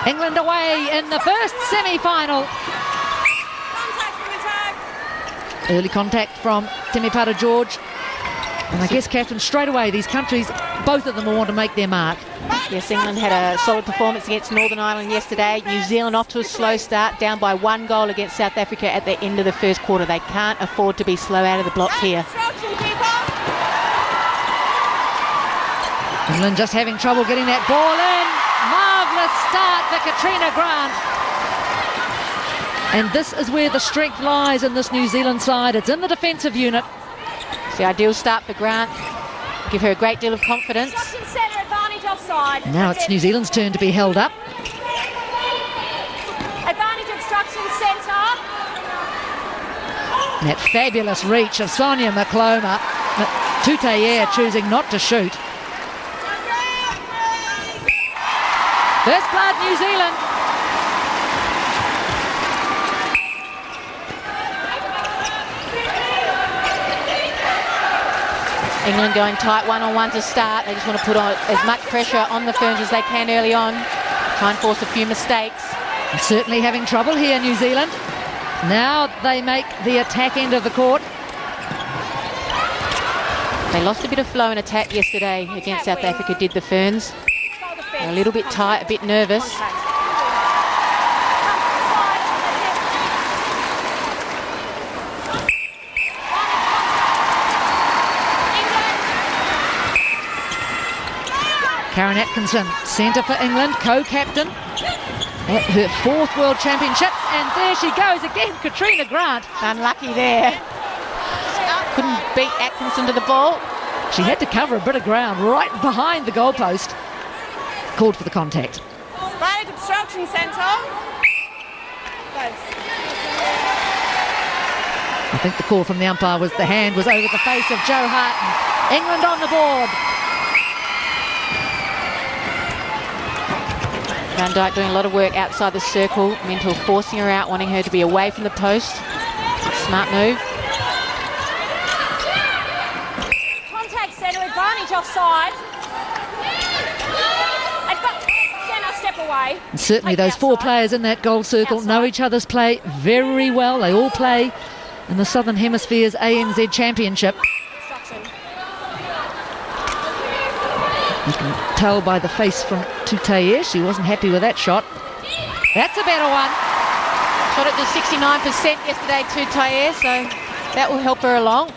England away in the first semi-final. Early contact from Temepara George. And I guess, Catherine, straight away, these countries, both of them will want to make their mark. Yes, England had a solid performance against Northern Ireland yesterday. New Zealand off to a slow start, down by 1 goal against South Africa at the end of the first quarter. They can't afford to be slow out of the blocks here. England just having trouble getting that ball in. Marvellous start for Katrina Grant. And this is where the strength lies in this New Zealand side. It's in the defensive unit. It's the ideal start for Grant. Give her a great deal of confidence. Now it's New Zealand's turn to be held up. Advantage obstruction centre. That fabulous reach of Sonia Makloma. Tutayer choosing not to shoot. First blood, New Zealand. England going tight one-on-one to start. They just want to put on as much pressure on the Ferns as they can early on. Try and force a few mistakes. And certainly having trouble here, New Zealand. Now they make the attack end of the court. They lost a bit of flow in attack yesterday against South Africa, did the Ferns. They're a little bit tight, a bit nervous. Karen Atkinson, centre for England, co-captain at her 4th World Championship. And there she goes again, Katrina Grant. Unlucky there. Couldn't beat Atkinson to the ball. She had to cover a bit of ground right behind the goalpost. Called for the contact. Right obstruction centre. I think the call from the umpire was the hand was over the face of Joe Harton. England on the board. Van Dijk doing a lot of work outside the circle. Mental forcing her out, wanting her to be away from the post. Smart move. Contact centre, advantage offside. Centre, step away. And certainly those 4 players in that goal circle know each other's play very well. They all play in the Southern Hemisphere's ANZ Championship. You can tell by the face from Tutayer, she wasn't happy with that shot. That's a better one. Shot it to 69% yesterday, Tutayer, so that will help her along.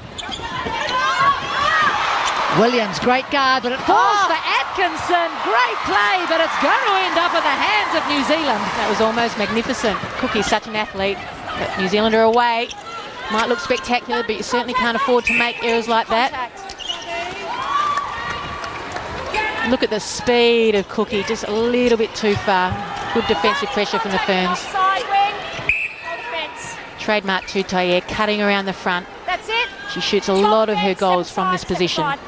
Williams, great guard, but it falls for Atkinson. Great play, but it's going to end up in the hands of New Zealand. That was almost magnificent. Cookie's such an athlete, but New Zealand are away. Might look spectacular, but you certainly can't afford to make errors like that. Look at the speed of Cookie, just a little bit too far. Good defensive pressure from the Ferns. Trademark Tutayer, cutting around the front. That's it. She shoots a lot of her goals from this position. And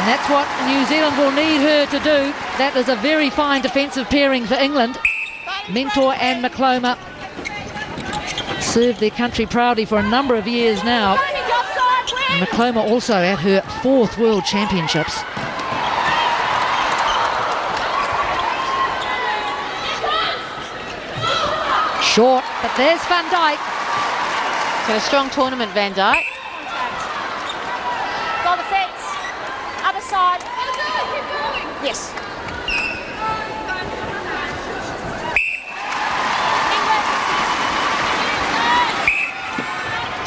that's what New Zealand will need her to do. That is a very fine defensive pairing for England. Mentor and Makloma served their country proudly for a number of years now. And Makloma also at her 4th World Championships. Short, but there's Van Dijk. Got a strong tournament, Van Dijk. Goal defence. Other side. Yes.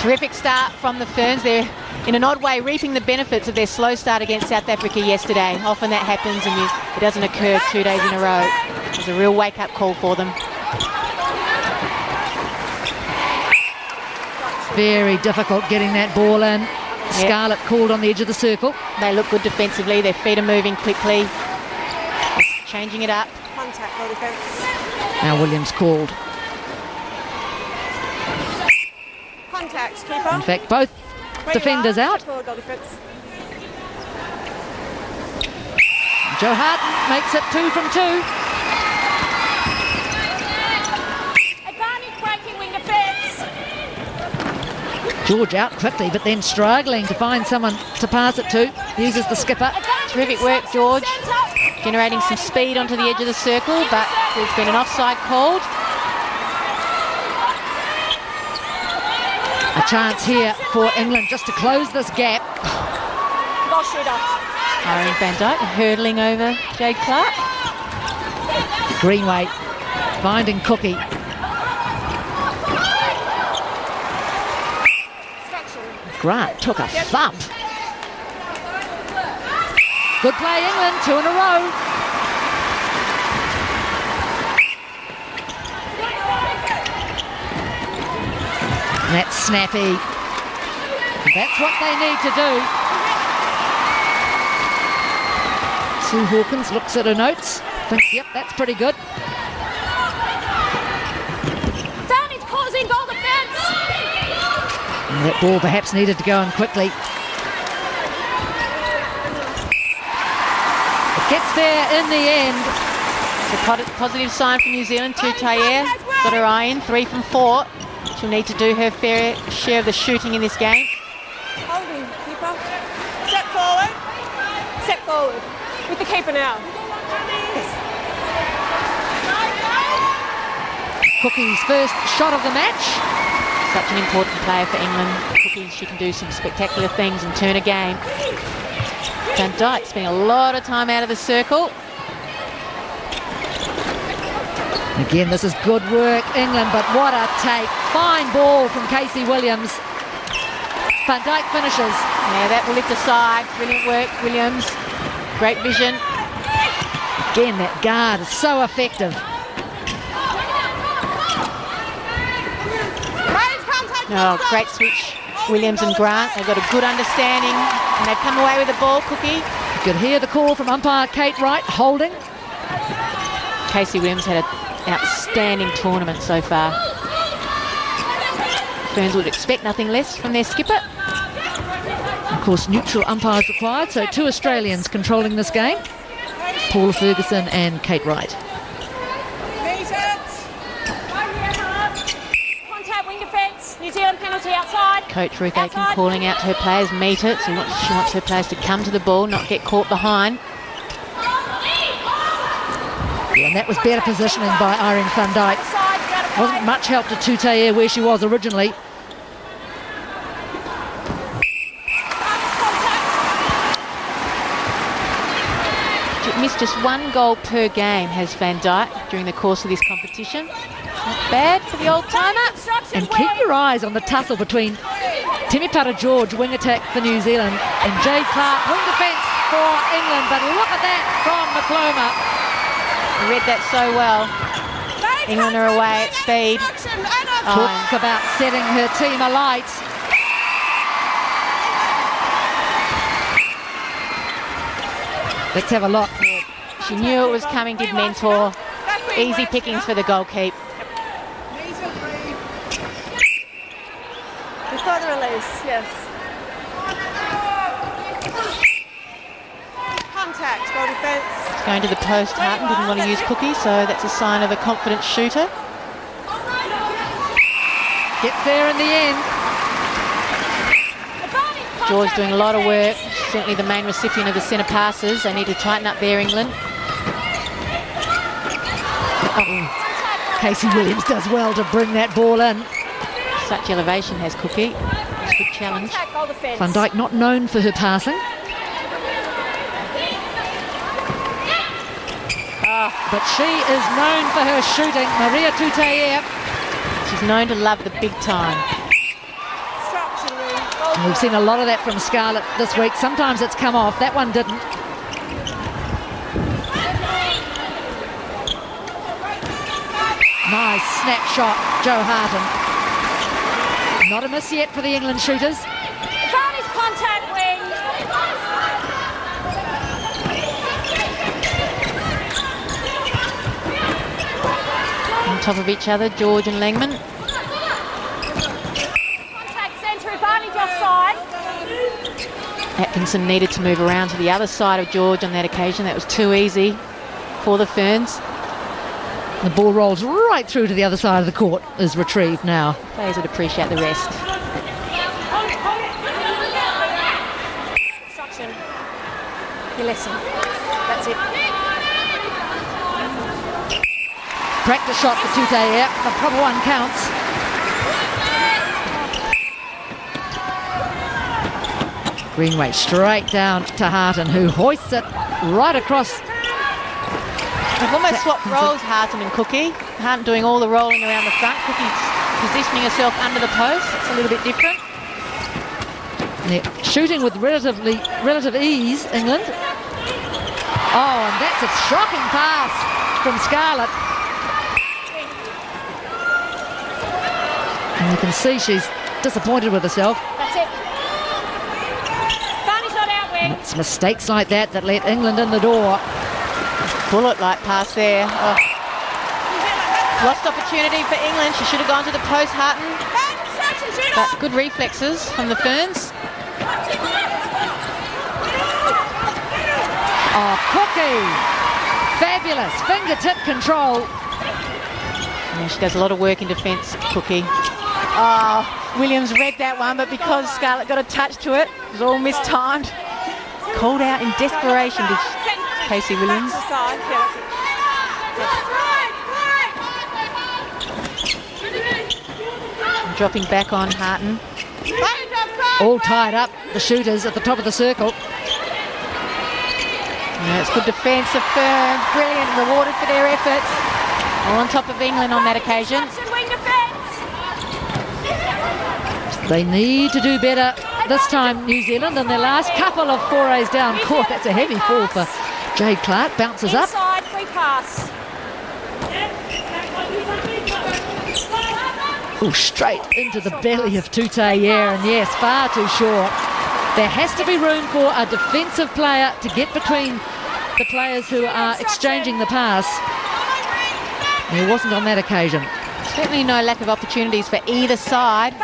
Terrific start from the Ferns. They're, in an odd way, reaping the benefits of their slow start against South Africa yesterday. Often that happens and it doesn't occur 2 days in a row. It was a real wake-up call for them. Very difficult getting that ball in. Yep. Scarlett called on the edge of the circle. They look good defensively. Their feet are moving quickly. Just changing it up. Contact, goal defence. Now Williams called. Contact, keeper. In fact, both defenders out. Goal defence. Joe Harton makes it 2 from 2. George out quickly, but then struggling to find someone to pass it to. Uses the skipper. Terrific work, George. Generating some speed onto the edge of the circle, but there's been an offside called. A chance here for England just to close this gap. Goal shooter. Irene Van Dyke hurdling over Jade Clark. Greenway finding Cookie. Grant took a thump. Good play, England, 2 in a row. That's snappy. That's what they need to do. Sue Hawkins looks at her notes. Thinks, yep, that's pretty good. Ferns causing goal defence. And that ball perhaps needed to go in quickly. It gets there in the end. It's a positive sign for New Zealand. Tutayer got her eye in, 3 from 4. She'll need to do her fair share of the shooting in this game. Holding, keeper. Step forward. Step forward. With the keeper now. Cookie's first shot of the match. Such an important player for England. Cookie, she can do some spectacular things and turn a game. Van Dyke spending a lot of time out of the circle. Again, this is good work, England, but what a take. Fine ball from Casey Williams. Van Dyke finishes. Yeah, that will lift aside. Brilliant work, Williams. Great vision. Again, that guard is so effective. Oh, great switch, Williams and Grant. They've got a good understanding and they've come away with the ball, Cookie. You could hear the call from umpire Kate Wright, holding. Casey Williams had an outstanding tournament so far. Ferns would expect nothing less from their skipper. Of course, neutral umpires required, so 2 Australians controlling this game. Paula Ferguson and Kate Wright. Contact, wing defence. New Zealand penalty outside. Coach Ruth Aiken calling out to her players, meet it. So she wants her players to come to the ball, not get caught behind. Yeah, and that was better positioning by Irene Van Dyke. Wasn't much help to Tutayer where she was originally. Missed just 1 goal per game has Van Dyke during the course of this competition. Not bad for the old timer. And keep your eyes on the tussle between Temipara George, wing attack for New Zealand, and Jade Clark, wing defence for England. But look at that from McCloma. Read that so well. England are away at speed. Talk about setting her team alight. Let's have a look. She knew it was coming, did Mentor. Easy pickings for the goalkeeper. Before the release, yes. Contact, goal defence. Going to the post, Harton didn't want to use Cookie, so that's a sign of a confident shooter. Gets there in the end. George doing a lot of work. Certainly the main recipient of the centre passes. They need to tighten up there, England. Oh, Casey Williams does well to bring that ball in. Such elevation has Cookie. It's a good challenge. Van Dyke not known for her passing. But she is known for her shooting. Maria Tutayer. She's known to love the big time. And we've seen a lot of that from Scarlett this week. Sometimes it's come off. That one didn't. Nice snapshot, Joe Harton. Not a miss yet for the England shooters. Varney's contact wing. On top of each other, George and Langman. Atkinson needed to move around to the other side of George on that occasion. That was too easy for the Ferns. The ball rolls right through to the other side of the court, is retrieved now. Players would appreciate the rest. your lesson. That's it. Practice shot for Tutaia. The proper one counts. Greenway straight down to Harton, who hoists it right across. They've almost swapped roles, Harton and Cookie. Harton doing all the rolling around the front. Cookie's positioning herself under the post. It's a little bit different. They're shooting with relative ease, England. Oh, and that's a shocking pass from Scarlett. And you can see she's disappointed with herself. That's it. Barney's not out, Wing. It's mistakes like that that let England in the door. Bullet-like pass there. Oh. Lost opportunity for England. She should have gone to the post, Harton. But good reflexes from the Ferns. Oh, Cookie! Fabulous fingertip control. Yeah, she does a lot of work in defence, Cookie. Oh, Williams read that one, but because Scarlett got a touch to it, it was all mistimed. Called out in desperation, did Casey Williams. And dropping back on Harton. All tied up, the shooters at the top of the circle. Yeah, it's good defence of Ferns. Brilliant, rewarded for their efforts. All on top of England on that occasion. They need to do better this time, New Zealand, than their last couple of forays down court. That's a heavy fall for Jade Clark. Bounces up. Inside, free pass. Oh, straight into the belly of Tutaia, and yes, far too short. There has to be room for a defensive player to get between the players who are exchanging the pass. There wasn't on that occasion. Certainly no lack of opportunities for either side.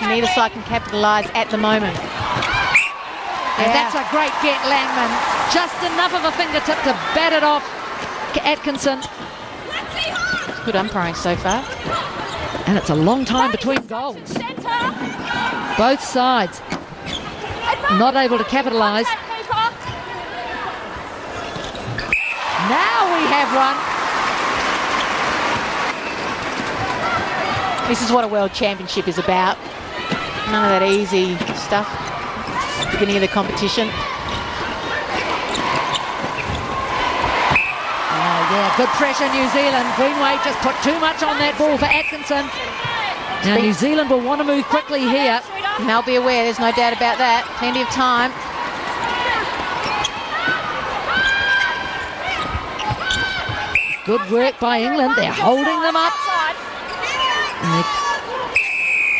Neither side can capitalise at the moment. And that's a great get, Langman. Just enough of a fingertip to bat it off Atkinson. Good umpiring so far. And it's a long time between goals. Both sides not able to capitalise. Now we have one. This is what a World Championship is about. None of that easy stuff at the beginning of the competition. Oh, yeah, good pressure, New Zealand. Greenway just put too much on that ball for Atkinson. Now, New Zealand will want to move quickly here. And they'll be aware, there's no doubt about that. Plenty of time. Good work by England. They're holding them up.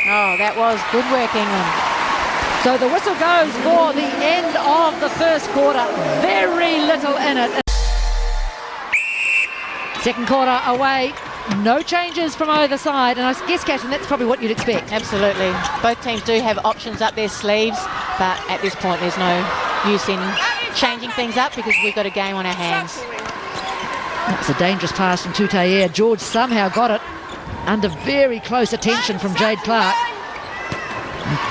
Oh, that was good work, England. So the whistle goes for the end of the first quarter. Very little in it. Second quarter away. No changes from either side. And I guess, Catherine, that's probably what you'd expect. Absolutely. Both teams do have options up their sleeves, but at this point there's no use in changing things up because we've got a game on our hands. That's a dangerous pass from Tutaia. George somehow got it under very close attention from Jade Clark.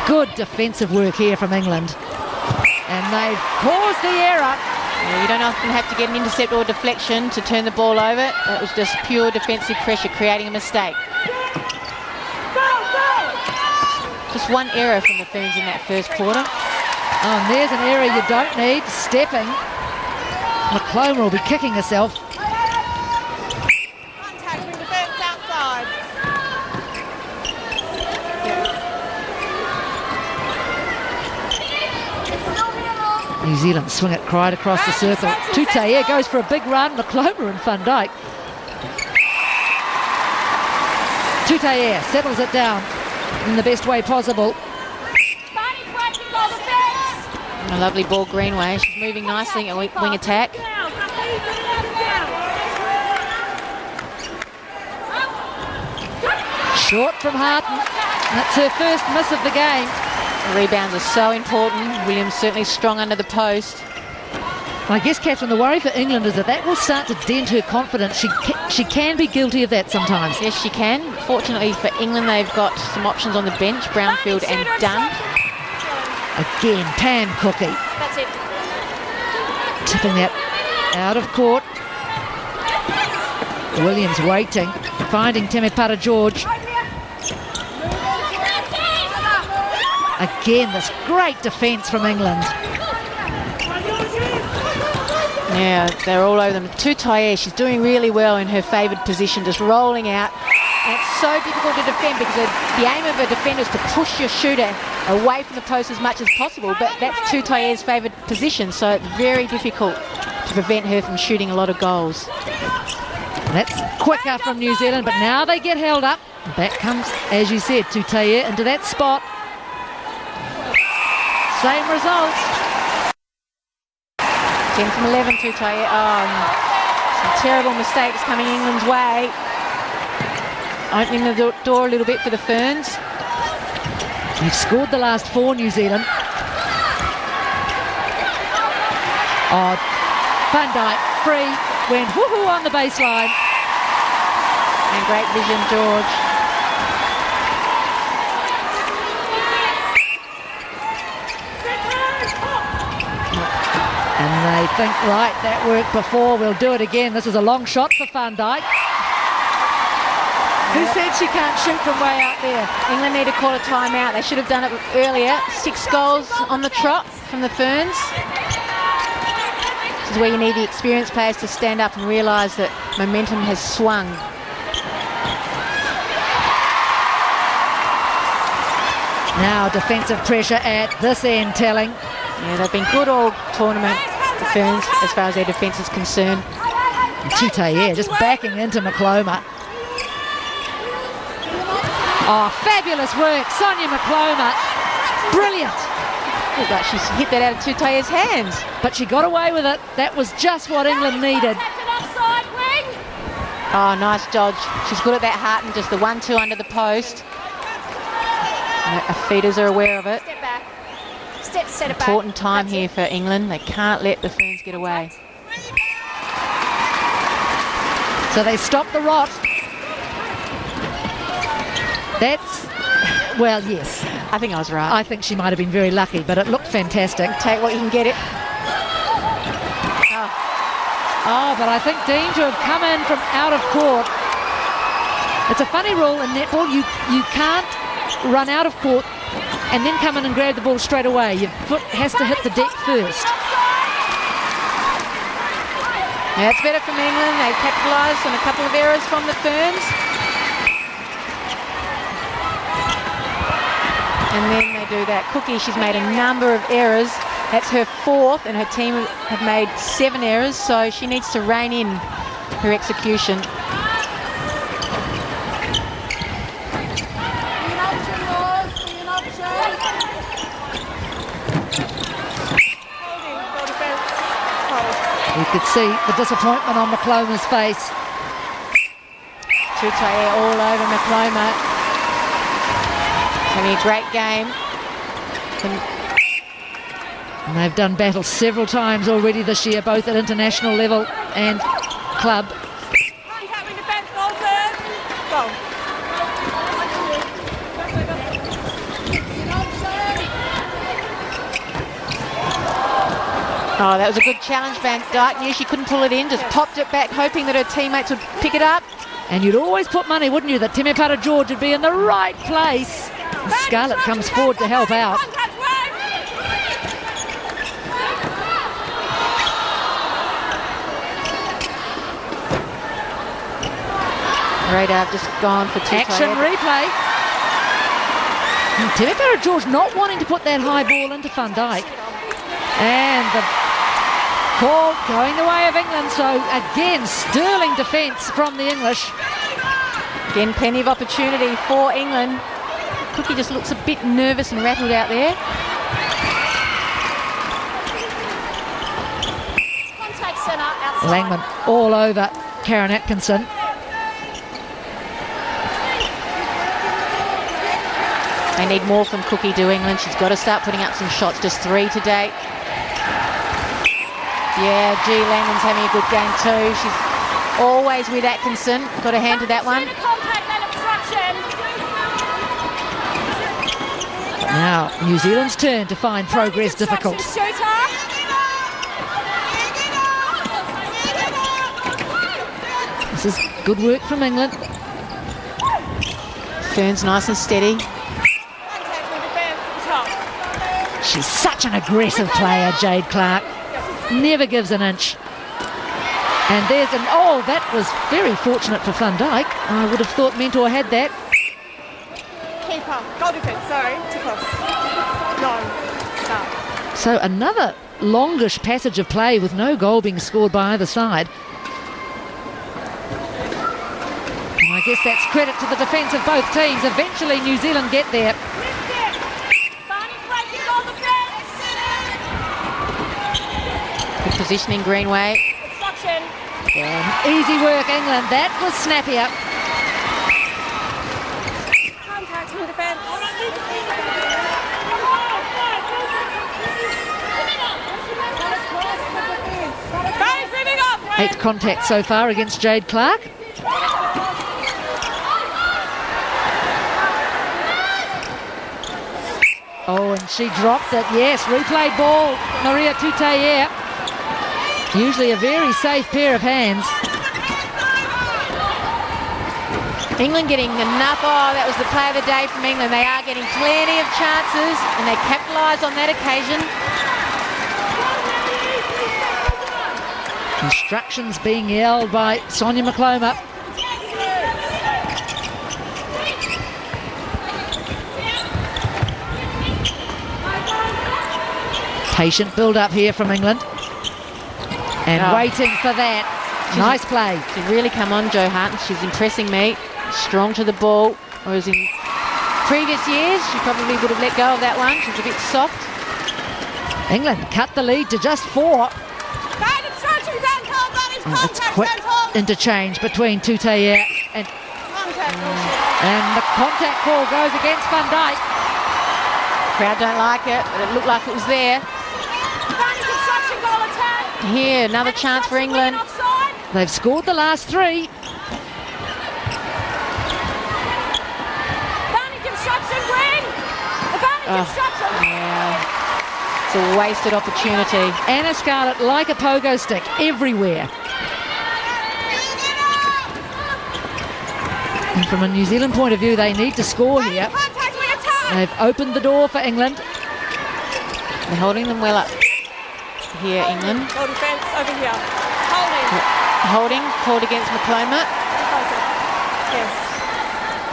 Good defensive work here from England. And they've caused the error. Yeah, you don't often have to get an intercept or deflection to turn the ball over. That was just pure defensive pressure creating a mistake. Just one error from the Ferns in that first quarter. Oh, and there's an error you don't need. Stepping. McClomber will be kicking herself. New Zealand swing it right across the circle. Tutaia goes for a big run. McClomber and Van Dijk. Tutaia settles it down in the best way possible. A lovely ball Greenway. She's moving nicely at wing attack. Short from Harton. That's her first miss of the game. The rebounds are so important. Williams certainly strong under the post. I guess, Catherine, the worry for England is that will start to dent her confidence. She can be guilty of that sometimes. Yes, she can. Fortunately for England, they've got some options on the bench, Brownfield and Dunn. Again, Pam Cookie. That's it. Tipping that out of court. Williams waiting, finding Temepara George. Again, this great defence from England. Yeah, they're all over them. Tutaye, she's doing really well in her favoured position, just rolling out. And it's so difficult to defend because the aim of a defender is to push your shooter away from the post as much as possible, but that's Tutaye's favoured position, so it's very difficult to prevent her from shooting a lot of goals. That's quicker from New Zealand, but now they get held up. Back comes, as you said, Tutaye into that spot. Same result. 10 from 11, Tutaye. Some terrible mistakes coming England's way. Opening the door a little bit for the Ferns. You've scored the last 4, New Zealand. Oh, Van Dijk, free, went woohoo on the baseline. And great vision, George. And they think, right, that worked before, we'll do it again. This is a long shot for Van Dijk. Who said she can't shoot from way out there? England need to call a timeout. They should have done it earlier. 6 goals on the trot from the Ferns. This is where you need the experienced players to stand up and realise that momentum has swung. Now defensive pressure at this end telling. Yeah, they've been good all tournament, the Ferns, as far as their defence is concerned. Tutaye just backing into Macloma. Oh, fabulous work, Sonia Macloma. Brilliant. Looked like she's hit that out of Tutaye's hands. But she got away with it. That was just what England needed. Oh, nice dodge. She's good at that heart and just the 1-2 under the post. Our feeders are aware of it. Step back. Set it back. Important time here for England. They can't let the Ferns get away. So they stop the rot. That's, well, yes. I think I was right. I think she might have been very lucky, but it looked fantastic. Take what you can get it. Oh, but I think Dean to have come in from out of court. It's a funny rule in netball. You can't run out of court and then come in and grab the ball straight away. Your foot has to hit the deck first. Yeah, it's better from England. They capitalised on a couple of errors from the Ferns. And then they do that. Cookie, she's made a number of errors. That's her 4th, and her team have made 7 errors, so she needs to rein in her execution. You could see the disappointment on Macloma's face. Tutaye all over Macloma. Having a great game. And they've done battle several times already this year, both at international level and club. Oh, that was a good challenge, Van Dijk. Knew she couldn't pull it in, just popped it back, hoping that her teammates would pick it up. And you'd always put money, wouldn't you, that Temepara George would be in the right place. And Scarlett comes forward to help out. Radar just gone for Tutaye. Action replay. Temepara George not wanting to put that high ball into Van Dijk. And the call going the way of England. So again, sterling defence from the English. Again, plenty of opportunity for England. Cookie just looks a bit nervous and rattled out there. Contact centre outside. Langman all over Karen Atkinson. They need more from Cookie to England. She's got to start putting up some shots. Just 3 to date. Yeah, Langman's having a good game too. She's always with Atkinson. Got a hand to that one. Now, New Zealand's turn to find progress difficult. This is good work from England. Ferns nice and steady. She's such an aggressive player, Jade Clark. Never gives an inch. And there's an... Oh, that was very fortunate for Van Dijk. I would have thought Mentor had that. Keeper. Goal defence, sorry. Too close. No. Start. So another longish passage of play with no goal being scored by either side. And I guess that's credit to the defence of both teams. Eventually New Zealand get there. Good positioning, Greenway. Yeah, easy work, England. That was snappier. Contact in defence. Moving off. 8 contacts so far against Jade Clark. Oh, and she dropped it. Yes, replayed ball. Maria Tutayer. Usually a very safe pair of hands. England getting enough. Oh, that was the play of the day from England. They are getting plenty of chances and they capitalise on that occasion. Instructions being yelled by Sonia McCloma. Patient build-up here from England. And waiting for that. Nice play. She's really come on, Jo Hart. She's impressing me. Strong to the ball. Whereas in previous years, she probably would have let go of that one. She's a bit soft. England cut the lead to just 4. It's quick interchange between Tutayer and the contact call goes against Van Dijk. Crowd don't like it, but it looked like it was there. Here, another chance for England. They've scored the last 3. Yeah. It's a wasted opportunity. Anna Scarlett like a pogo stick everywhere. And from a New Zealand point of view, they need to score here. They've opened the door for England. They're holding them well up here, England. Goal defence over here. Holding, called against McCloma. Yes.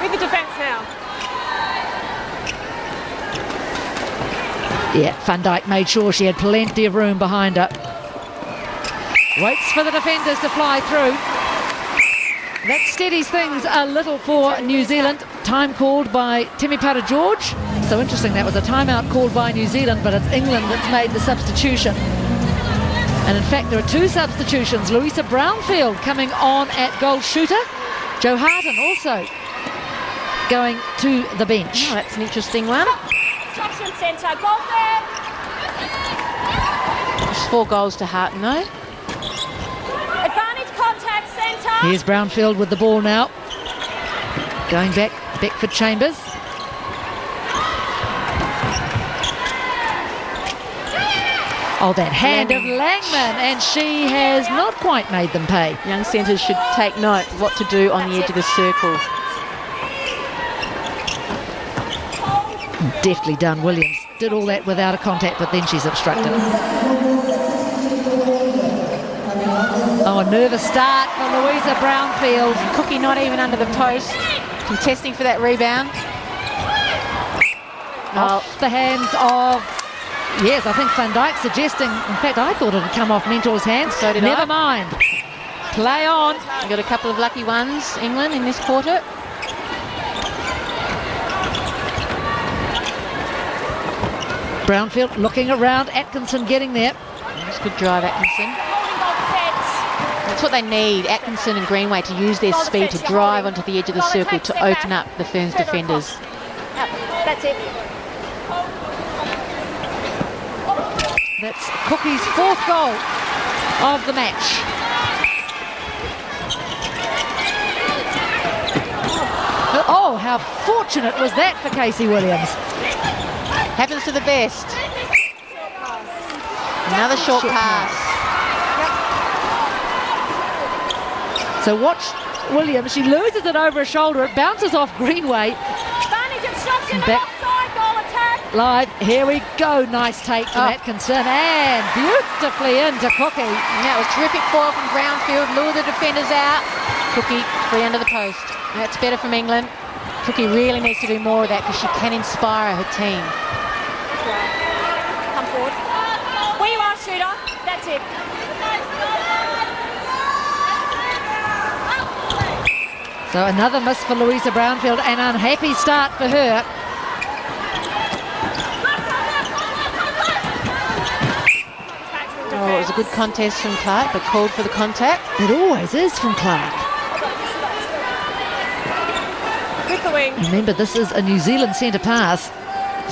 With the defence now. Yeah, Van Dijk made sure she had plenty of room behind her. Waits for the defenders to fly through. That steadies things a little for New Zealand. Time called by Temipara George. So interesting, that was a timeout called by New Zealand, but it's England that's made the substitution. And in fact, there are 2 substitutions. Louisa Brownfield coming on at goal shooter. Jo Harton also going to the bench. Oh, that's an interesting one. Centre, goal there. Just 4 goals to Harton though. Advantage contact centre. Here's Brownfield with the ball now. Going back, Beckford Chambers. Oh, that hand of Langman, and she has not quite made them pay. Young centres should take note of what to do on the edge of the circle. Deftly done, Williams. Did all that without a contact, but then she's obstructed. Oh, a nervous start for Louisa Brownfield. Cookie not even under the post. Contesting for that rebound. Off the hands of... Yes, I think Van Dijk suggesting... In fact, I thought it had come off Mentor's hands. So did Never I. mind. Play on. We've got a couple of lucky ones, England, in this quarter. Brownfield looking around, Atkinson getting there. That's good drive, Atkinson. That's what they need, Atkinson and Greenway, to use their speed to drive onto the edge of the circle to open up the Ferns defenders. That's it. That's Cookie's 4th goal of the match. Oh, how fortunate was that for Casey Williams. Happens to the best. Another short pass. So watch Williams. She loses it over her shoulder. It bounces off Greenway. Advantage obstruction, Back. offside, goal attack. Live. Here we go. Nice take from Atkinson. And beautifully into Cookie. And that was terrific foil from Brownfield. Lure the defenders out. Cookie free under the post. That's better from England. Cookie really needs to do more of that because she can inspire her team. Come forward. Where you are, shooter. That's it. So another miss for Louisa Brownfield. An unhappy start for her. Oh, it was a good contest from Clark, but called for the contact. It always is from Clark. With the wing. Remember, this is a New Zealand centre pass,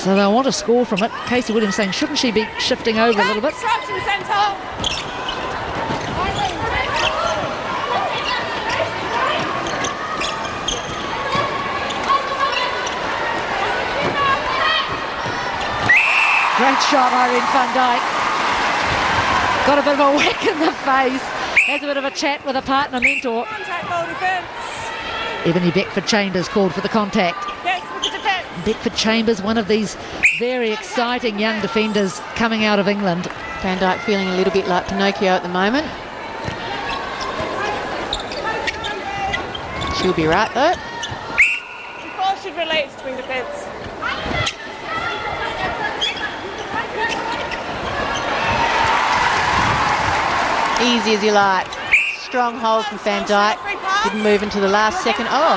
so they'll want to score from it. Casey Williams saying, shouldn't she be shifting over a little bit? Obstruction centre. Great shot, Irene van Dijk. Got a bit of a whack in the face. Has a bit of a chat with a partner mentor. Contact, goal defence. Ebony Beckford-Chambers called for the contact. Yes, with the defence. Beckford-Chambers, one of these very exciting young defenders coming out of England. Van Dijk feeling a little bit like Pinocchio at the moment. She'll be right though. Ball should release between defence. Easy as you like. Strong hold from Van Dijk. Didn't move into the last second. Oh,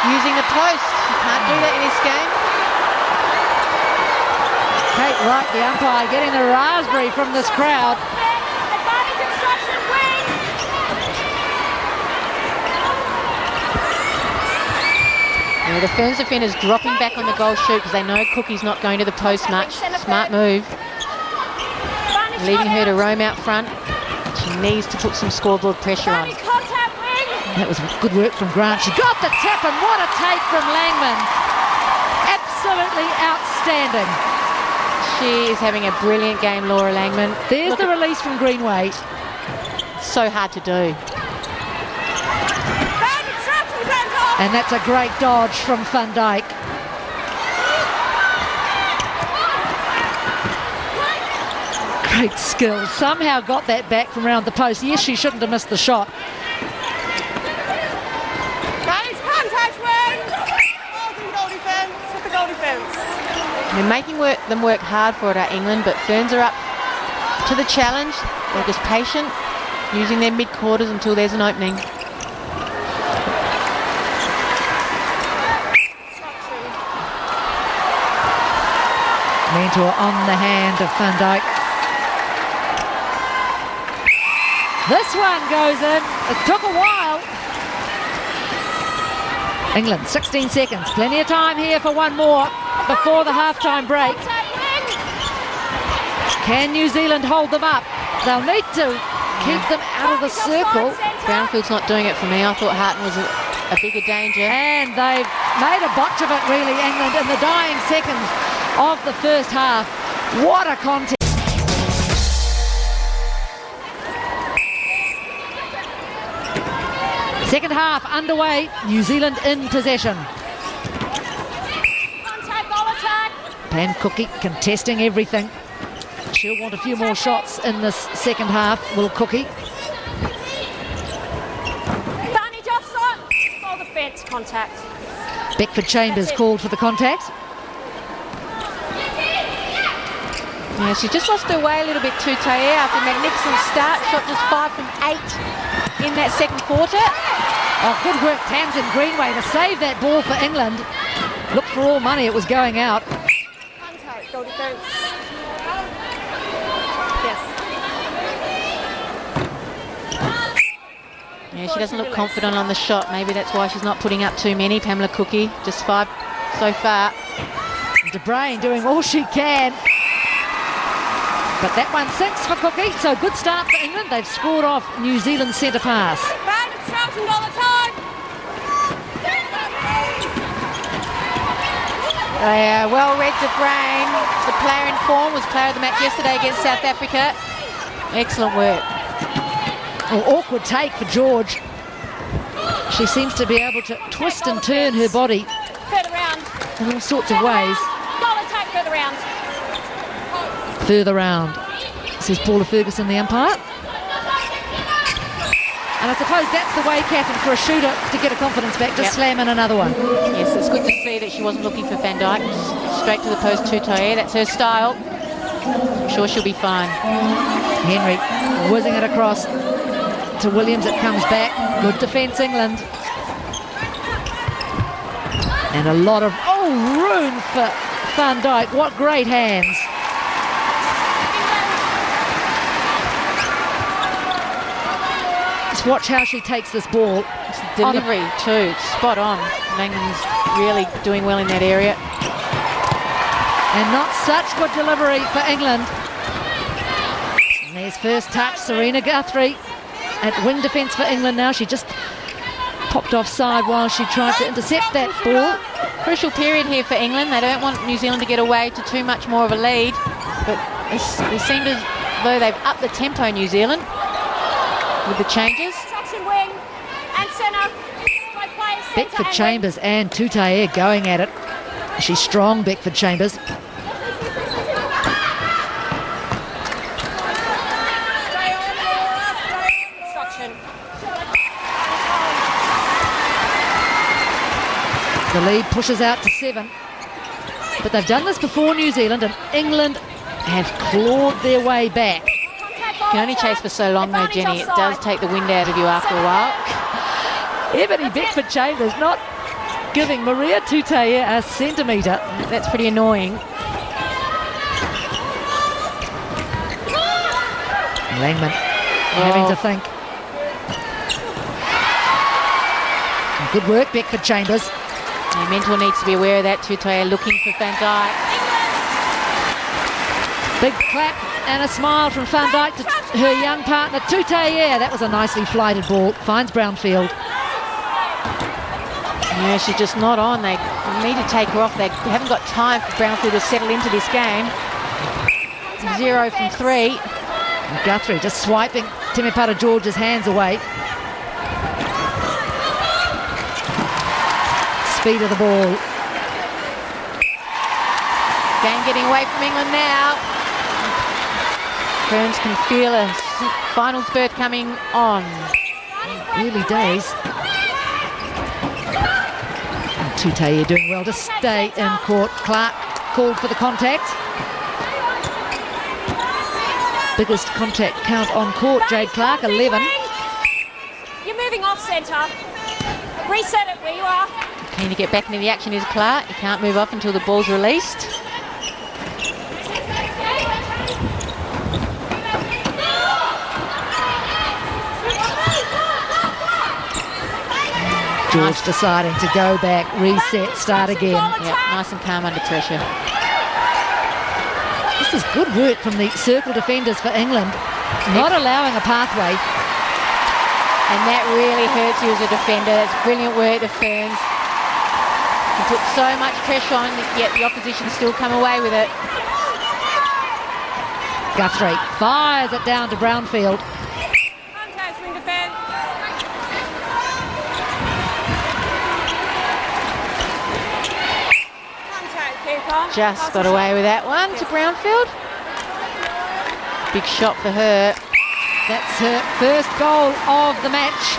using the post. You can't do that in this game. Kate Wright, the umpire, getting the raspberry from this crowd. Advantage obstruction, wing. Yeah, the Ferns defenders dropping back on the goal shoot because they know Cookie's not going to the post much. Smart move. Leaving her to roam out front. She needs to put some scoreboard pressure on. Contact, wing. That was good work from Grant. She got the tap, and what a take from Langman. Absolutely outstanding. She is having a brilliant game, Laura Langman. There's the release from Greenway. So hard to do. And that's a great dodge from Van Dijk. Great skill. Somehow got that back from around the post. Yes, she shouldn't have missed the shot. Contact, wing. Goal defence with the goal defence. They're making them work hard for it at England, but Ferns are up to the challenge. They're just patient, using their mid-quarters until there's an opening. Mentor on the hand of Van Dijk. This one goes in. It took a while. England, 16 seconds. Plenty of time here for one more before the halftime break. Can New Zealand hold them up? They'll need to keep them out of the circle. Brownfield's not doing it for me. I thought Harton was a bigger danger. And they've made a botch of it, really, England, in the dying seconds of the first half. What a contest. Second half underway. New Zealand in possession. Contact, goal attack. Pam Cookie contesting everything. She'll want a few more shots in this second half, will Cookie. Advantage offside. Goal defence, contact. Beckford-Chambers called for the contact. Yeah, she just lost her way a little bit too, Taia, after a magnificent start. Shot just 5 from 8 in that second quarter. Oh, good work, Tamsin Greenway, to save that ball for England. Look, for all money, it was going out. Contact, goal defence. Yes. Yeah, she doesn't look confident on the shot. Maybe that's why she's not putting up too many. Pamela Cookie, just 5 so far. De Bruyn doing all she can. But that one sinks for Cookie, so good start for England. They've scored off New Zealand's centre pass. Bad obstruction all the time. Well read De Bruyn. The player in form, was player of the match yesterday against South Africa. Excellent work. Oh, awkward take for George. She seems to be able to twist and turn her body Further round. in all sorts of ways. Goal attack further round. Further round, says Paula Ferguson, the umpire. And I suppose that's the way, Catherine, for a shooter to get a confidence back, just slam in another one. Yes, it's good to see that she wasn't looking for Van Dijk. Just straight to the post, two-toe. That's her style. I'm sure she'll be fine. Henry whizzing it across to Williams. It comes back. Good defence, England. And a lot of room for Van Dijk. What great hands. Just watch how she takes this ball. It's the delivery too, spot on. England's really doing well in that area. And not such good delivery for England. And there's first touch, Serena Guthrie at wing defence for England now. She just popped offside while she tried to intercept that ball. Crucial period here for England. They don't want New Zealand to get away to too much more of a lead, but they seem as though they've upped the tempo, New Zealand, with the changes. Traction wing and centre. Beckford Chambers and Tutaia going at it. She's strong, Beckford Chambers. Stay on, Laura. Stay on. The lead pushes out to 7. But they've done this before, New Zealand, and England have clawed their way back. You can only chase for so long though, Jenny. It does take the wind out of you after a while. Ebony Beckford Chambers not giving Maria Tutaia a centimetre. That's pretty annoying. Langman having to think. Good work, Beckford Chambers. And Mentor needs to be aware of that. Tutaia looking for Van Dijk. Big clap and a smile from Van Dijk to her young partner Tutaia. That was a nicely flighted ball. Finds Brownfield. Yeah, she's just not on. They need to take her off. They haven't got time for Brownfield to settle into this game. 0 from 3. And Guthrie just swiping Temepara George's hands away. Speed of the ball. Game getting away from England now. Ferns can feel a final spurt coming on. Early days. Tutaia doing well to stay in court. Clark called for the contact. Biggest contact count on court, Jade Clark, 11. You're moving off centre. Reset it where you are. Keen to get back into the action is Clark. You can't move off until the ball's released. George deciding to go back, reset, start again. Yeah, nice and calm under pressure. This is good work from the circle defenders for England, not allowing a pathway. And that really hurts you as a defender. That's brilliant work, the Ferns. You put so much pressure on, yet the opposition still come away with it. Guthrie fires it down to Brownfield. Contact wing defence. Contact keeper. Just got away with that one to Brownfield. Big shot for her. That's her first goal of the match.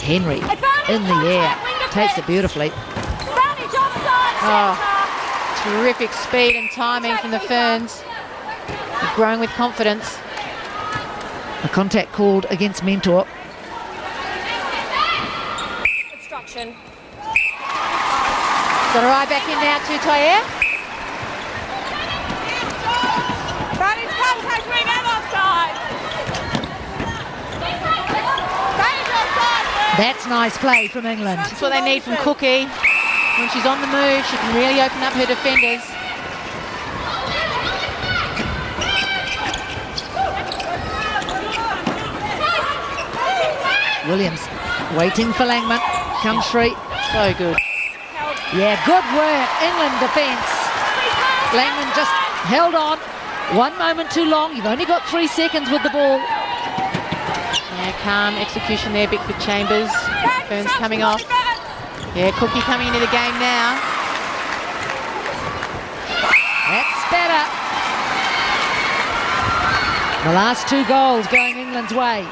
Henry in the air, takes it beautifully. Advantage offside. Terrific speed and timing from the Ferns. They're growing with confidence. A contact called against Mentor. Obstruction. Got her eye back in now, Tutaia. Advantage contact wing and offside. Advantage offside. That's nice play from England. That's what they need from Cookie. When she's on the move, she can really open up her defenders. Williams waiting for Langman. Comes free. So good. Yeah, good work. England defence. Langman just held on. 1 moment too long. You've only got 3 seconds with the ball. Yeah, calm execution there, Bickford Chambers. Ferns coming off. Yeah, Cookie coming into the game now. That's better. The last 2 goals going England's way.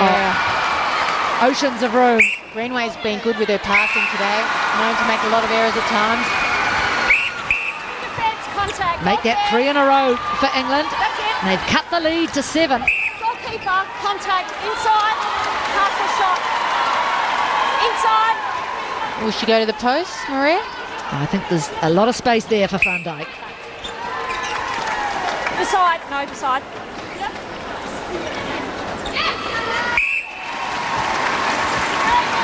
Yeah. Oceans of room. Greenway's been good with her passing today. Known to make a lot of errors at times. Contact. Make that 3 in a row for England. That's it. And they've cut the lead to 7. Goalkeeper, contact, inside, pass the shot. Inside. Will she go to the post, Maria? I think there's a lot of space there for Van Dijk. Beside, no, beside.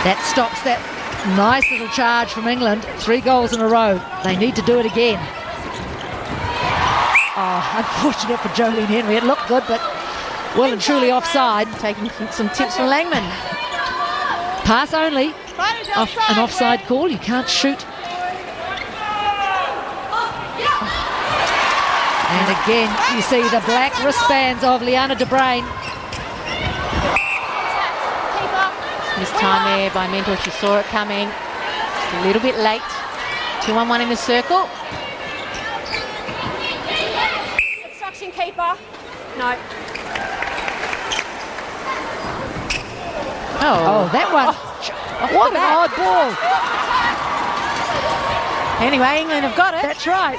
That stops that nice little charge from England. 3 goals in a row. They need to do it again. Oh, unfortunate for Jolene Henry. It looked good, but well and truly offside. Taking some tips from Langman. Pass only. An offside call. You can't shoot. And again, you see the black wristbands of Liana de Bruin. Missed time there by Mentor. She saw it coming. Just a little bit late. 2-on-1 in the circle. Obstruction keeper. No. Oh, that one. What an odd ball. Anyway, England have got it. That's right.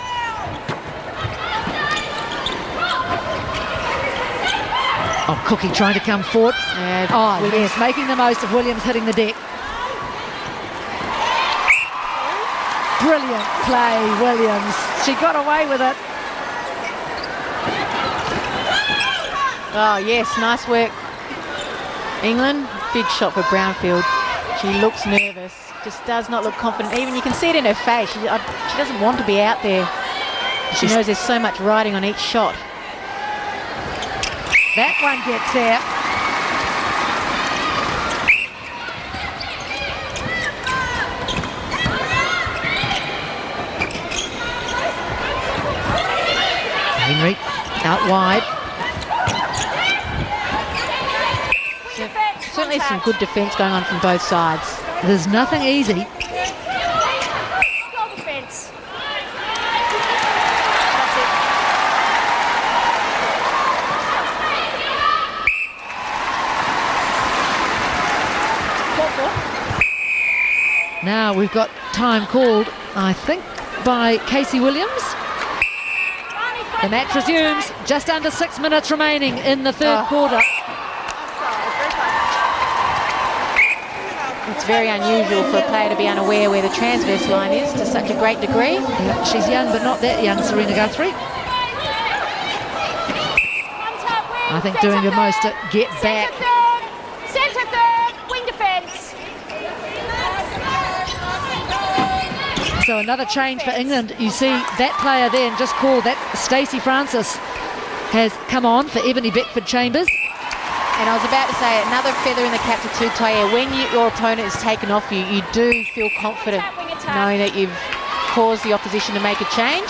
Oh, Cookie trying to come forward. Yeah, Oh, Williams. yes, making the most of Williams hitting the deck. Brilliant play, Williams. She got away with it. Oh, yes, nice work. England, big shot for Brownfield. She looks nervous, just does not look confident. Even you can see it in her face. She doesn't want to be out there. She knows there's so much riding on each shot. That one gets there. Henry out wide. Certainly some good defence going on from both sides. There's nothing easy. Goal defence. Now we've got time called, I think, by Casey Williams. The match resumes. Just under 6 minutes remaining in the third quarter. It's very unusual for a player to be unaware where the transverse line is to such a great degree. Yeah, she's young, but not that young, Serena Guthrie. I think doing her most to get back. Centre third, wing defence. So another change for England. You see that player then just called, that Stacey Francis has come on for Ebony Beckford Chambers. And I was about to say, another feather in the cap to Tutaia. When your opponent is taken off you, you do feel confident knowing that you've caused the opposition to make a change.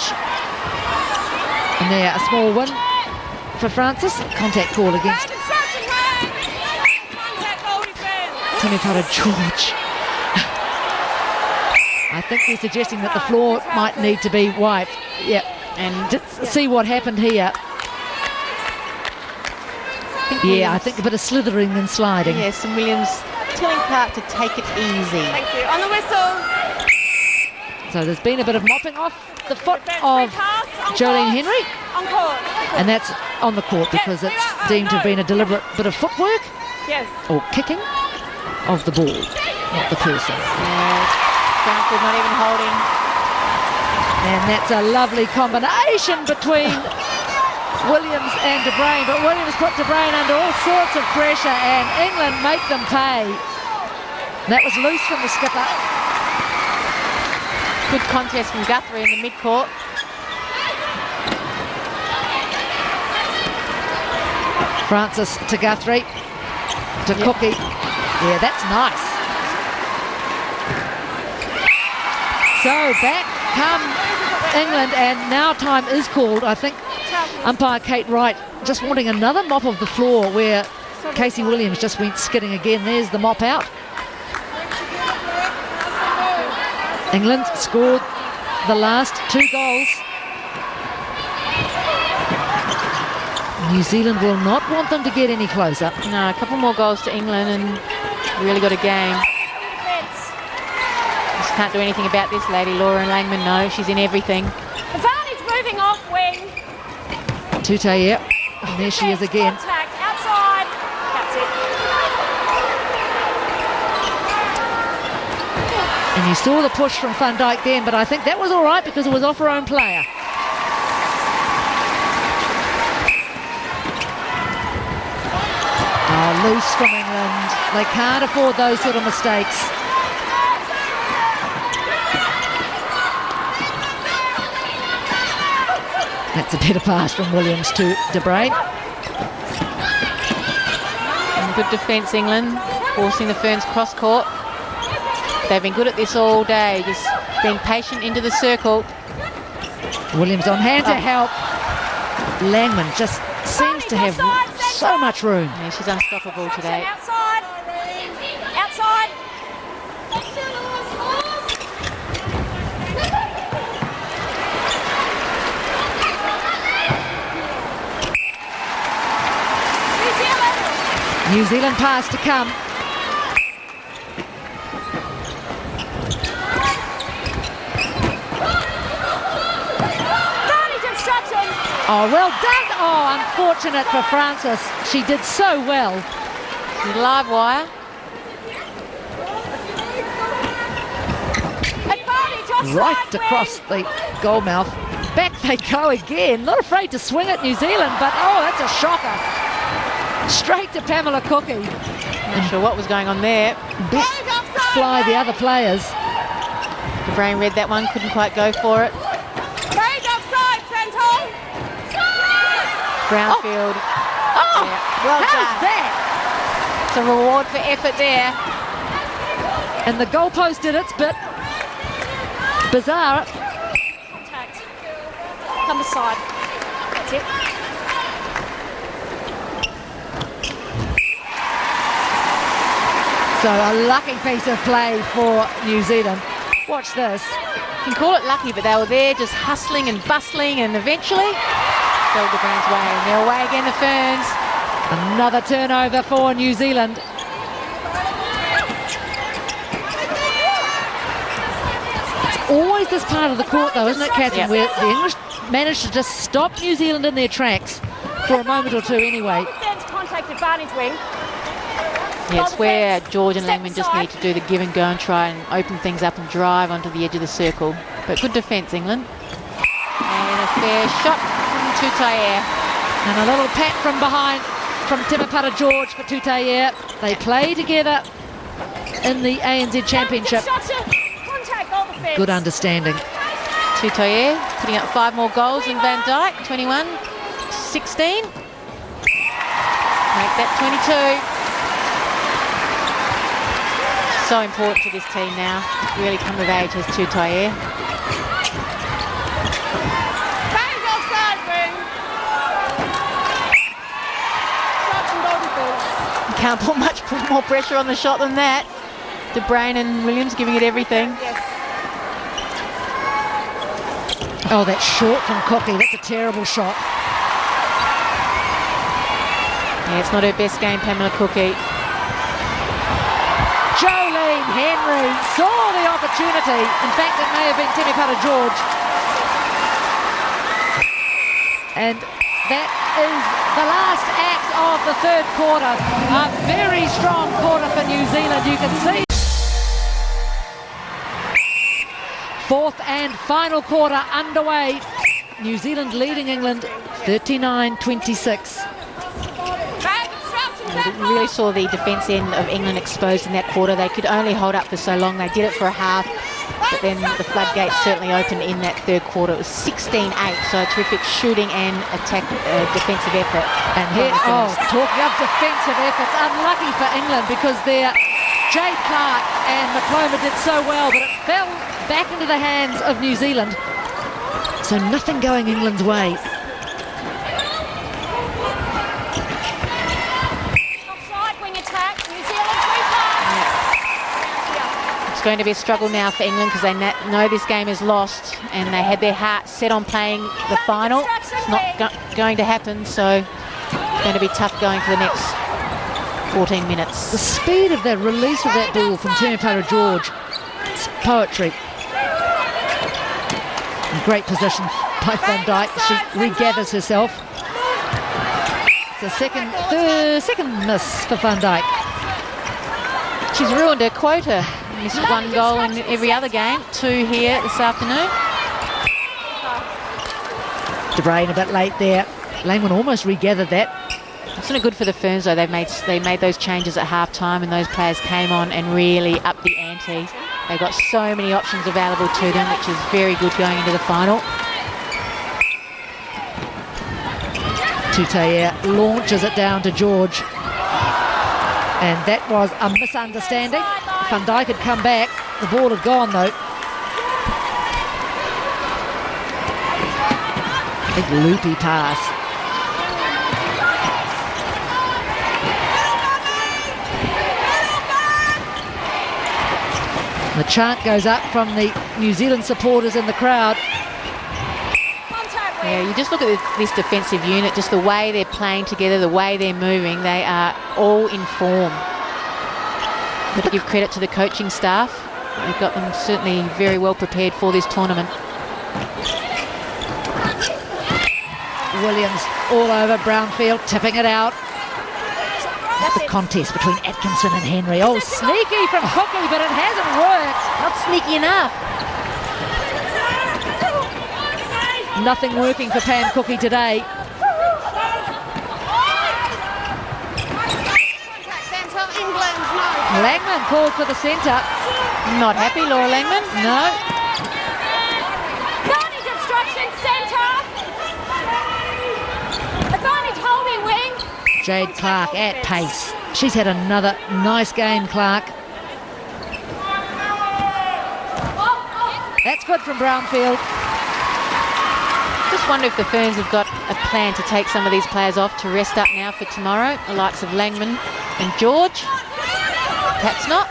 And there, a small win for Francis. Contact call against Timmy Potter George. I think they're suggesting that the floor might need to be wiped. Yep. And just see what happened here. Yeah, I think a bit of slithering and sliding. Yes, and Williams telling Clark to take it easy. Thank you. On the whistle. So there's been a bit of mopping off the foot of Jolene Henry. On court. And that's on the court because it's deemed to have been a deliberate bit of footwork Yes. or kicking of the ball, not the person. Brownfield not even holding. And that's a lovely combination between Williams and De Bruin, but Williams put De Bruin under all sorts of pressure and England make them pay. That was loose from the skipper. Good contest from Guthrie in the mid-court. Francis to Guthrie, to Cookie. Yeah, that's nice. So back come England, and now time is called. I think umpire Kate Wright just wanting another mop of the floor where Casey Williams just went skidding again. There's the mop out. England scored the last 2 goals. New Zealand will not want them to get any closer. No, a couple more goals to England and really got a game. Just can't do anything about this lady, Laura Langman. No, she's in everything. Advantage moving off wing. Tutaye, and there she is again. Contact outside. That's it. And you saw the push from Van Dijk then, but I think that was all right because it was off her own player. Oh, loose from England. They can't afford those sort of mistakes. That's a better pass from Williams to De Bruyne. And good defence, England, forcing the Ferns cross court. They've been good at this all day, just being patient into the circle. Williams on hand to help. Langman just seems to have so much room. Yeah, she's unstoppable today. Outside. Outside. New Zealand pass to come. Oh, well done. Oh, unfortunate for Francis. She did so well. She's live wire. Right across the goal mouth. Back they go again. Not afraid to swing at New Zealand, but oh, that's a shocker. Straight to Pamela Cookie. Not sure what was going on there. Fly the other players. De Bruyne read that one, couldn't quite go for it. Brownfield. Oh, yeah. Well how's done. that? It's a reward for effort there. And the goalpost did its bit. Bizarre. Contact. Come aside. That's it. So a lucky piece of play for New Zealand. Watch this. You can call it lucky, but they were there just hustling and bustling, and eventually De Bruyne's way, and they're away again, the Ferns. Another turnover for New Zealand. It's always this part of the court, though, isn't it, Catherine, where the English managed to just stop New Zealand in their tracks for a moment or two anyway. Contact advantage wing. Yeah, it's where George and Langman just need to do the give and go and try and open things up and drive onto the edge of the circle. But good defence, England. And a fair shot from Tutaye. And a little pat from behind from Timapata George for Tutaye. They play together in the ANZ Championship. Good understanding. Tutaye putting up 5 more goals than Van Dijk, 21-16. Make that 22. So important to this team now. Really come of age as Tutaye. Can't put much more pressure on the shot than that. De Bruyne and Williams giving it everything. Yes. Oh, that's short from Cookie. That's a terrible shot. Yeah, it's not her best game, Pamela Cookie. Jolene Henry saw the opportunity. In fact, it may have been Timapata George. And that is the last act of the third quarter. A very strong quarter for New Zealand, you can see. Fourth and final quarter underway. New Zealand leading England 39-26. We really saw the defence end of England exposed in that quarter. They could only hold up for so long. They did it for a half, but then the floodgates certainly opened in that third quarter. It was 16-8, so a terrific shooting and attack, defensive effort. And here, talking of defensive efforts, unlucky for England because their Jade Clark and McCloma did so well, but it fell back into the hands of New Zealand. So nothing going England's way. Offside, wing attack, New Zealand, free pass. It's going to be a struggle now for England because they know this game is lost and they had their heart set on playing the final. It's not going to happen, so it's going to be tough going for the next 14 minutes. The speed of the release of that ball from Temepara George, it's poetry. In great position by Van Dijk. She regathers herself. It's the second miss for Van Dijk. She's ruined her quota. Missed one goal in every other game, 2 here this afternoon. De Bruyne a bit late there. Langman almost regathered that. It's not good for the Ferns though. They made those changes at half time and those players came on and really upped the ante. They've got so many options available to them, which is very good going into the final. Tutayer launches it down to George. And that was a misunderstanding. Van Dijk had come back. The ball had gone though. Big loopy pass. The chant goes up from the New Zealand supporters in the crowd. Yeah, you just look at this defensive unit, just the way they're playing together, the way they're moving, they are all in form. Got to give credit to the coaching staff. They've got them certainly very well prepared for this tournament. Williams all over Brownfield, tipping it out. The contest between Atkinson and Henry. Oh, sneaky from Cookie, but it hasn't worked. Not sneaky enough. Nothing working for Pam Cookie today. Langman called for the centre. Not happy, Laura Langman? No. Advantage obstruction, centre. Advantage holding wing. Jade Clark at pace. She's had another nice game, Clark. That's good from Brownfield. Just wonder if the Ferns have got a plan to take some of these players off to rest up now for tomorrow, the likes of Langman and George. Perhaps not.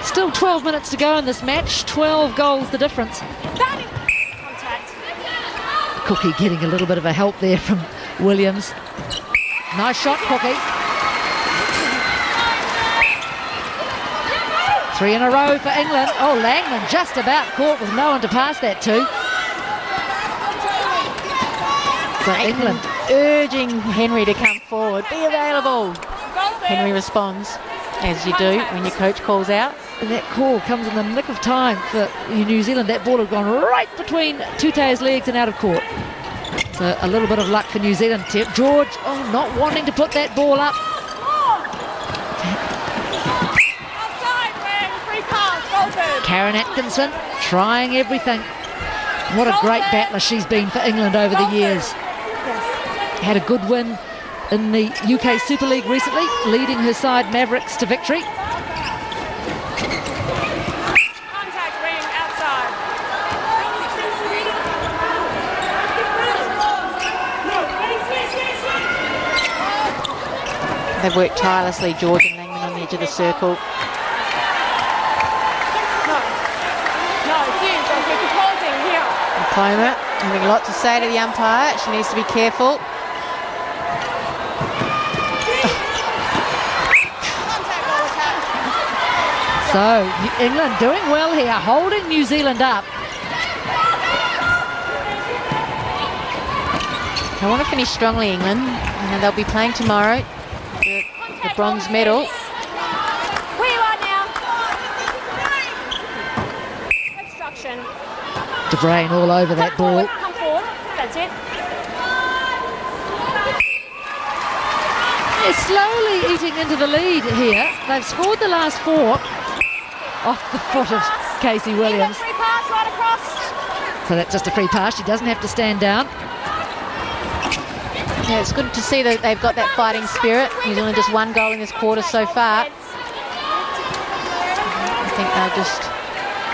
Still 12 minutes to go in this match. 12 goals the difference. Contact. Cookie getting a little bit of a help there from Williams. Nice shot, Cookie. 3 in a row for England. Oh, Langman just about caught with no one to pass that to. So England urging Henry to come forward, be available. Henry responds, as you do when your coach calls out. And that call comes in the nick of time for New Zealand. That ball had gone right between Tutay's legs and out of court. So a little bit of luck for New Zealand. George, not wanting to put that ball up. Karen Atkinson trying everything. What a great battler she's been for England over the years. Had a good win in the UK Super League recently, leading her side Mavericks to victory. Contact ring outside. They've worked tirelessly, George and Langman on the edge of the circle. No, it's you. You're pausing here. Diploma having a lot to say to the umpire. She needs to be careful. So England doing well here, holding New Zealand up. They want to finish strongly, England, and they'll be playing tomorrow for the bronze medal. Where you are now. Obstruction. De Bruyne all over that ball. Come forward. That's it. They're slowly eating into the lead here. They've scored the last 4 off the foot of Casey Williams. Free pass right across. So that's just a free pass. She doesn't have to stand down. Yeah, it's good to see that they've got that fighting spirit. New Zealand just 1 goal in this quarter so far. I think they'll just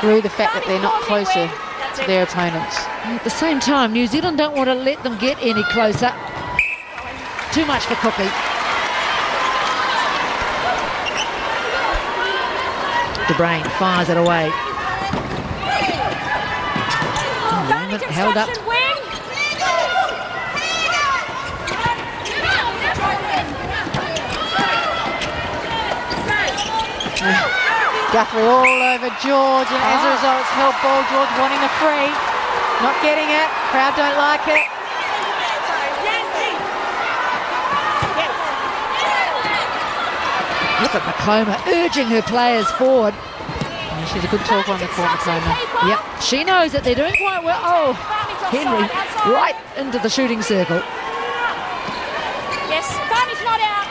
through the fact that they're not closer to their opponents. At the same time, New Zealand don't want to let them get any closer. Too much for Cookie. De Bruyne fires it away. Held up. Guthrie all over George, and as a result, it's held ball. George wanting a free, not getting it. Crowd don't like it. Look at McCloma urging her players forward. And she's a good talker on the court, McCloma. Yep, she knows that they're doing quite well. Oh, Henry right into the shooting circle. Yes, Barney's not out.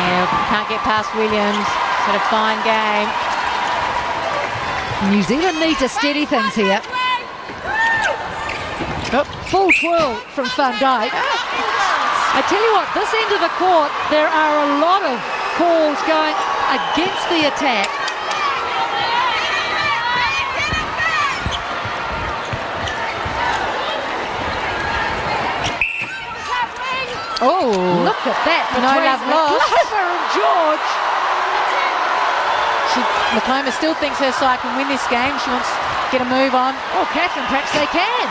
Yeah, can't get past Williams. Had a fine game. New Zealand need to steady things here. Oh, full twirl from Van Dijk. I tell you what, this end of the court, there are a lot of calls going against the attack. Oh, look at that. No love lost. McCloma and George. McCloma still thinks her side can win this game. She wants to get a move on. Oh, Catherine, perhaps they can.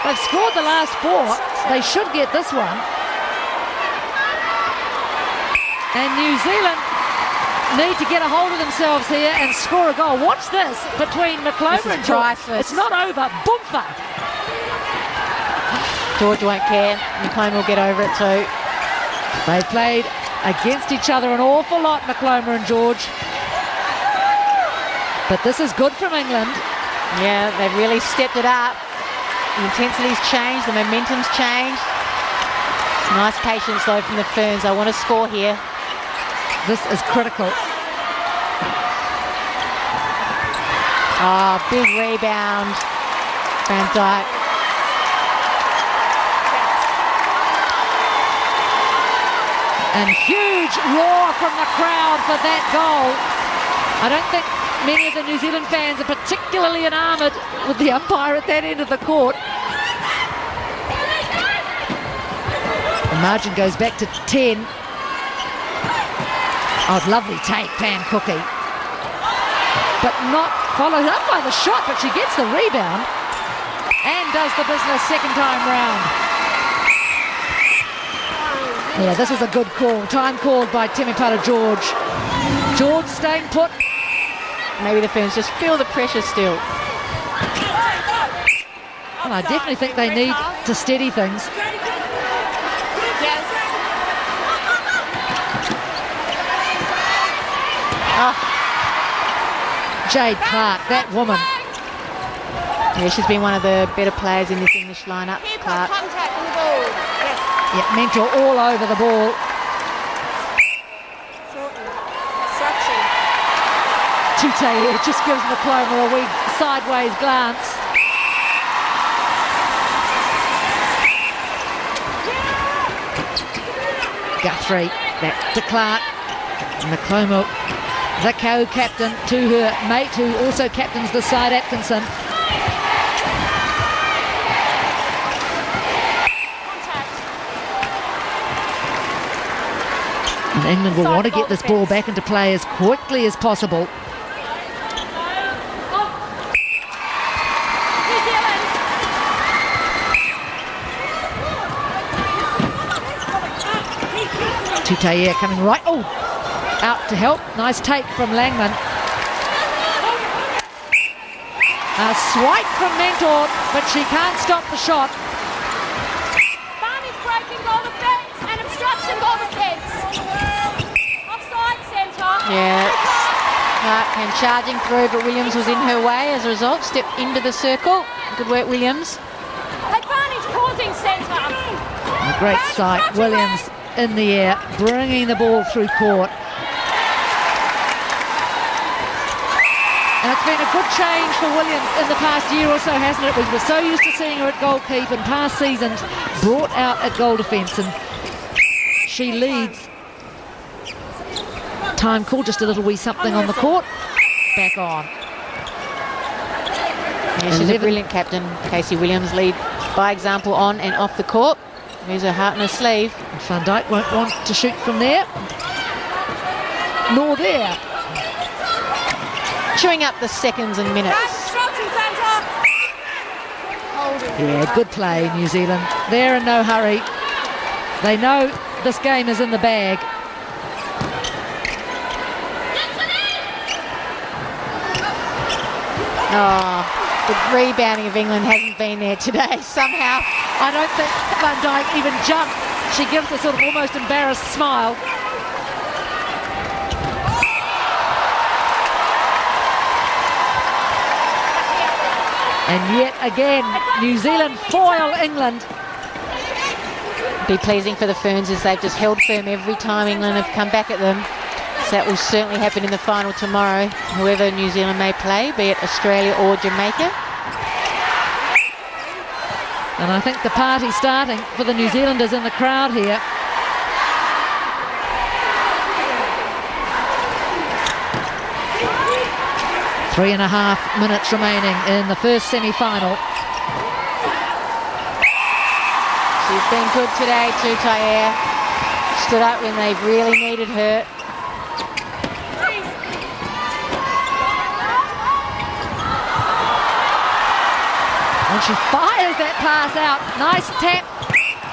They've scored the last 4. They should get this one. And New Zealand need to get a hold of themselves here and score a goal. Watch this between McCloma and George. Priceless. It's not over. Boomfa. George won't care. McCloma will get over it too. They've played against each other an awful lot, McCloma and George. But this is good from England. Yeah, they've really stepped it up. The intensity's changed, the momentum's changed. It's nice patience though from the Ferns. I want to score here. This is critical. Ah, big rebound. Van Dijk. And huge roar from the crowd for that goal. I don't think many of the New Zealand fans are particularly enamoured with the umpire at that end of the court. The margin goes back to 10. Oh, lovely take, Pam Cookie. But not followed up by the shot, but she gets the rebound and does the business second time round. Yeah, this is a good call. Time called by Temepara George. George staying put. Maybe the Ferns just feel the pressure still. Well, I definitely think they need to steady things. Yes. Jade Clark, that woman. Yeah, she's been one of the better players in this English lineup. Keep on Clark. contact on the ball. Yes. Yeah, mentor all over the ball. Structure. Tute here just gives McCloma a wee sideways glance. Guthrie, back to Clark. McCloma, the co-captain, to her mate who also captains the side, Atkinson. And England will want to get this ball back into play as quickly as possible. Tutayer coming right. Oh, out to help. Nice take from Langman. A swipe from Mentor, but she can't stop the shot. Barney's breaking goal defence and obstruction goal defence. Offside centre. Yeah, Clark came charging through, but Williams was in her way as a result. Stepped into the circle. Good work, Williams. Advantage causing centre. A great sight. Williams in the air, bringing the ball through court. And it's been a good change for Williams in the past year or so, hasn't it? We were so used to seeing her at goalkeeper in past seasons, brought out at goal defence, and she leads. Time called, just a little wee something on the court. Back on. Yeah, she's a brilliant captain. Casey Williams lead by example on and off the court. There's her heart in her sleeve. Van Dijk won't want to shoot from there. Nor there. Chewing up the seconds and minutes. Yeah, good play, New Zealand. They're in no hurry. They know this game is in the bag. Oh, the rebounding of England hasn't been there today somehow. I don't think Van Dijk even jumped. She gives a sort of almost embarrassed smile. And yet again, New Zealand foil England. Be pleasing for the Ferns as they've just held firm every time England have come back at them. So that will certainly happen in the final tomorrow, whoever New Zealand may play, be it Australia or Jamaica. And I think the party's starting for the New Zealanders in the crowd here. Three and a half minutes remaining in the first semi-final. She's been good today too, Tayer. Stood up when they've really needed her. And she fires that pass out. Nice tap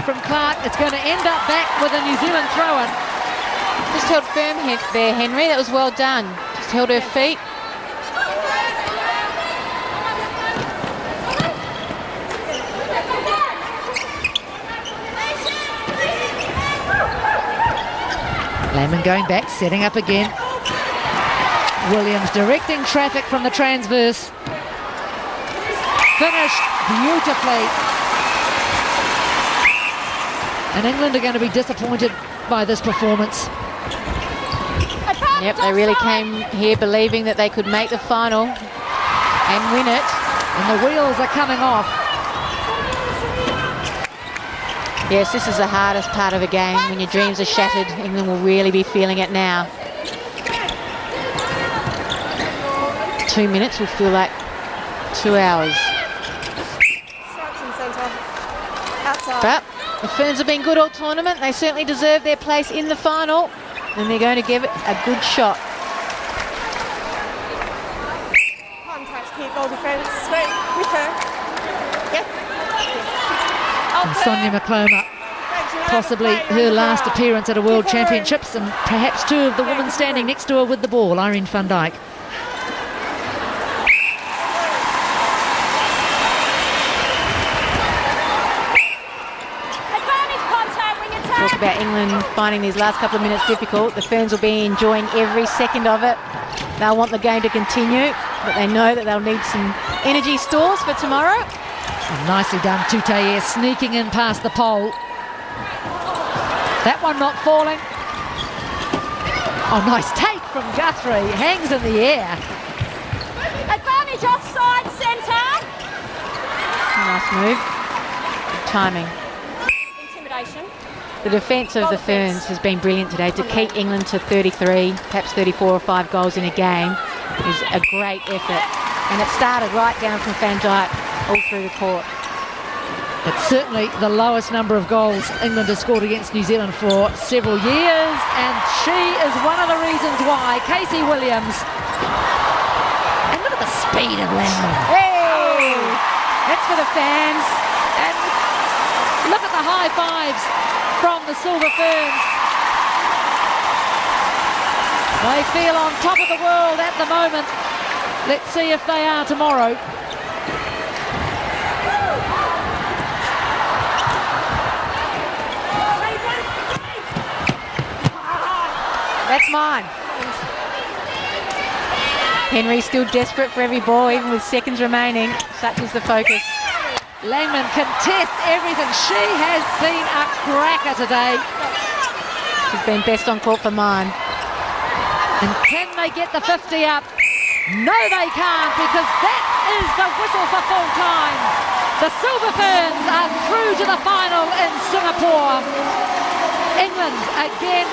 from Clark. It's going to end up back with a New Zealand throw-in. Just held firm there, Henry. That was well done. Just held her feet. Lehman going back, setting up again. Williams directing traffic from the transverse. Finished beautifully. And England are going to be disappointed by this performance. Yep, they really came here believing that they could make the final and win it. And the wheels are coming off. Yes, this is the hardest part of a game. When your dreams are shattered, England will really be feeling it now. 2 minutes will feel like 2 hours. But the Ferns have been good all tournament. They certainly deserve their place in the final, and they're going to give it a good shot. Contact, keep ball defence. Straight with her. Yes. And Sonia McCloma, possibly her last appearance at a World Championships, and perhaps two of the women standing next to her with the ball, Irene van Dijk. Talk about England finding these last couple of minutes difficult. The Ferns will be enjoying every second of it. They'll want the game to continue, but they know that they'll need some energy stores for tomorrow. And nicely done, Tutaye sneaking in past the pole. That one not falling. Oh, nice take from Guthrie. Hangs in the air. Advantage offside centre. Nice move. Good timing. Intimidation. The defence of the Ferns has been brilliant today. To keep England to 33, perhaps 34 or 5 goals in a game is a great effort. And it started right down from Van Dijk all through the court. It's certainly the lowest number of goals England has scored against New Zealand for several years, and she is one of the reasons why. Casey Williams. And look at the speed of Langman. Hey! That's for the fans. And look at the high fives from the Silver Ferns. They feel on top of the world at the moment. Let's see if they are tomorrow. That's mine. Henry's still desperate for every ball, even with seconds remaining. Such is the focus. Langman contests everything. She has been a cracker today. She's been best on court for mine. And can they get the 50 up? No, they can't, because that is the whistle for full time. The Silver Ferns are through to the final in Singapore. England again